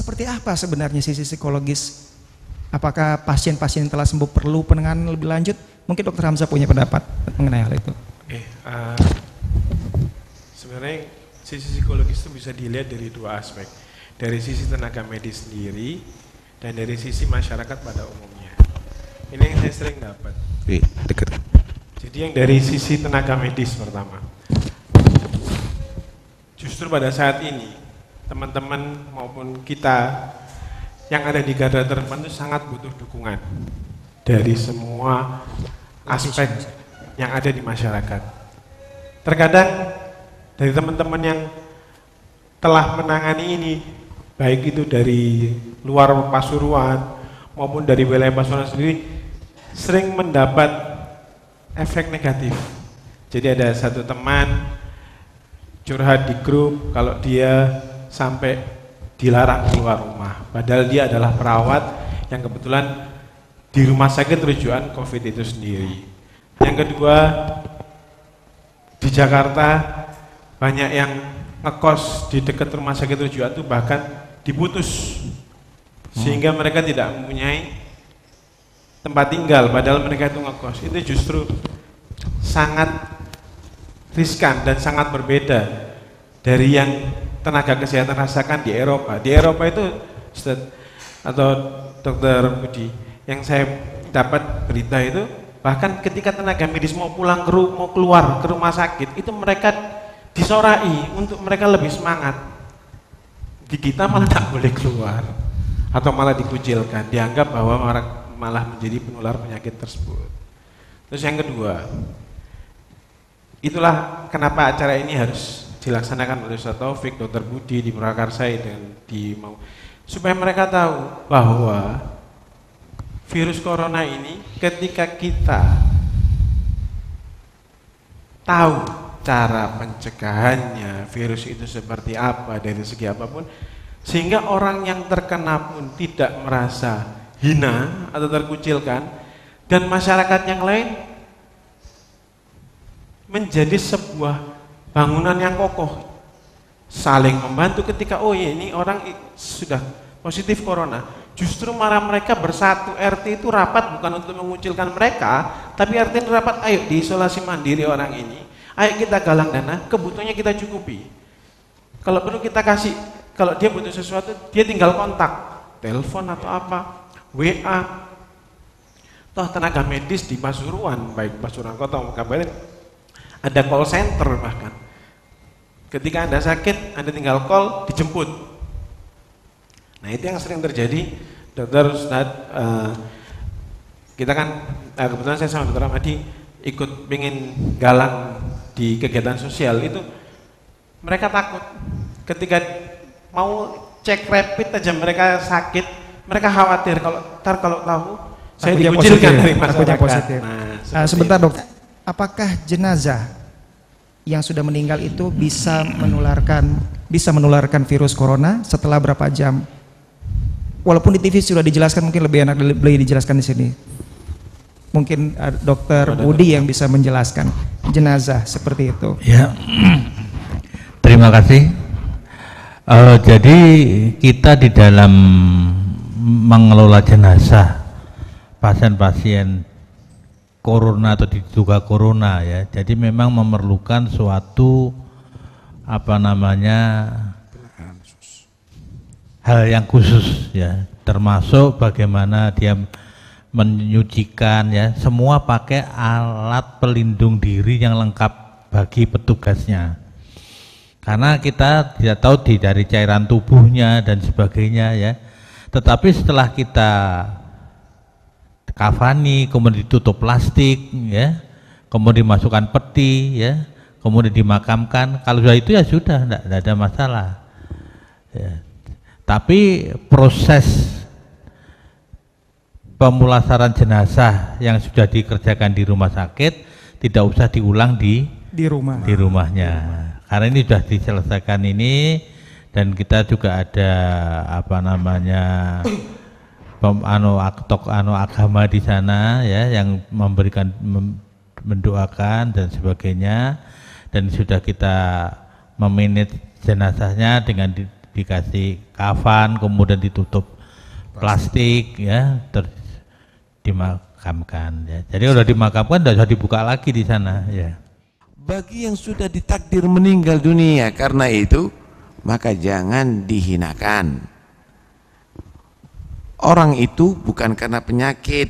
seperti apa sebenarnya sisi psikologis? Apakah pasien-pasien yang telah sembuh perlu penanganan lebih lanjut? Mungkin Dr. Hamzah punya pendapat mengenai hal itu. Sebenarnya sisi psikologis itu bisa dilihat dari dua aspek. Dari sisi tenaga medis sendiri dan dari sisi masyarakat pada umumnya. Ini yang saya sering dapat. Dekat. Jadi yang dari sisi tenaga medis pertama. Justru pada saat ini teman-teman maupun kita yang ada di garda terdepan itu sangat butuh dukungan dari semua aspek yang ada di masyarakat. Terkadang dari teman-teman yang telah menangani ini, baik itu dari luar Pasuruan maupun dari wilayah Pasuruan sendiri, sering mendapat efek negatif. Jadi ada satu teman curhat di grup kalau dia sampai dilarang keluar rumah, padahal dia adalah perawat yang kebetulan di rumah sakit rujukan COVID itu sendiri. Yang kedua, di Jakarta banyak yang ngekos di dekat rumah sakit rujukan itu bahkan diputus sehingga mereka tidak mempunyai tempat tinggal padahal mereka itu ngekos. Itu justru sangat riskan dan sangat berbeda dari yang tenaga kesehatan rasakan di Eropa. Di Eropa itu Ustaz atau Dokter Budi, yang saya dapat berita itu bahkan ketika tenaga medis mau pulang mau keluar ke rumah sakit itu mereka disorai untuk mereka lebih semangat. Di kita malah tak boleh keluar atau malah dikucilkan, dianggap bahwa malah menjadi penular penyakit tersebut. Terus yang kedua, itulah kenapa acara ini harus dilaksanakan oleh Ustaz Taufik, Dr. Budi di Prakarsai dan di supaya mereka tahu bahwa virus corona ini ketika kita tahu cara pencegahannya, virus itu seperti apa dari segi apapun, sehingga orang yang terkena pun tidak merasa hina atau terkucilkan, dan masyarakat yang lain menjadi sebuah bangunan yang kokoh, saling membantu ketika oh ya ini orang sudah positif corona. Justru malah mereka bersatu, RT itu rapat bukan untuk mengucilkan mereka, tapi RT rapat, ayo diisolasi mandiri orang ini, ayo kita galang dana, kebutuhannya kita cukupi. Kalau perlu kita kasih, kalau dia butuh sesuatu, dia tinggal kontak, telepon atau apa, WA. Toh tenaga medis di Pasuruan, baik Pasuruan Kota maupun Kabupaten, ada call center bahkan. Ketika Anda sakit, Anda tinggal call, dijemput. Nah itu yang sering terjadi, Dokter Ustadz. Kita kan, kebetulan saya sama Dokter Ahmadi ikut pengen galang di kegiatan sosial itu, mereka takut ketika mau cek rapid aja mereka sakit, mereka khawatir kalau tahu saya dikucilkan dari masyarakat. Nah, sebentar dok, apakah jenazah yang sudah meninggal itu bisa menularkan virus corona setelah berapa jam? Walaupun di TV sudah dijelaskan, mungkin lebih enak lebih dijelaskan di sini. Mungkin Dokter Budi yang bisa menjelaskan jenazah seperti itu. Ya, terima kasih. Jadi kita di dalam mengelola jenazah pasien-pasien corona atau diduga corona ya, jadi memang memerlukan suatu hal yang khusus ya, termasuk bagaimana dia menyucikan ya, semua pakai alat pelindung diri yang lengkap bagi petugasnya, karena kita tidak tahu dari cairan tubuhnya dan sebagainya ya. Tetapi setelah kita kafani, kemudian ditutup plastik ya, kemudian dimasukkan peti ya, kemudian dimakamkan, kalau sudah itu ya sudah, tidak ada masalah ya. Tapi proses pemulasaran jenazah yang sudah dikerjakan di rumah sakit tidak usah diulang di rumahnya, karena ini sudah diselesaikan ini, dan kita juga ada agama di sana ya, yang memberikan mendoakan dan sebagainya, dan sudah kita memanage jenazahnya dengan dikasih kafan, kemudian ditutup plastik ya, terus dimakamkan ya. Jadi udah dimakamkan, udah bisa dibuka lagi di sana ya. Bagi yang sudah ditakdir meninggal dunia karena itu, maka jangan dihinakan. Orang itu bukan karena penyakit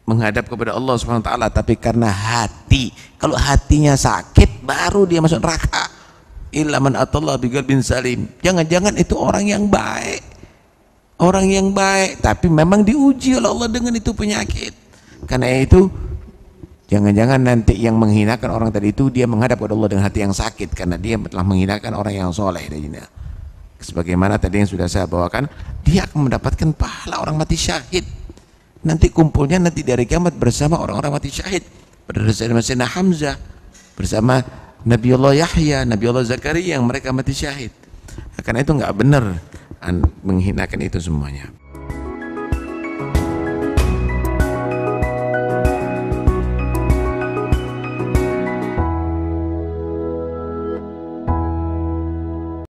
menghadap kepada Allah Subhanahu wa taala, tapi karena hati. Kalau hatinya sakit baru dia masuk neraka. Illa man atallah biqalbin salim. Jangan-jangan itu orang yang baik. Orang yang baik tapi memang diuji oleh Allah dengan itu penyakit. Karena itu jangan-jangan nanti yang menghinakan orang tadi itu dia menghadap kepada Allah dengan hati yang sakit karena dia telah menghinakan orang yang soleh. Sebagaimana tadi yang sudah saya bawakan, dia akan mendapatkan pahala orang mati syahid. Nanti kumpulnya nanti dari kiamat bersama orang-orang mati syahid, bersama Sayyidina Hamzah, bersama Nabiullah Yahya, Nabiullah Zakaria yang mereka mati syahid. Karena itu nggak benar menghinakan itu semuanya.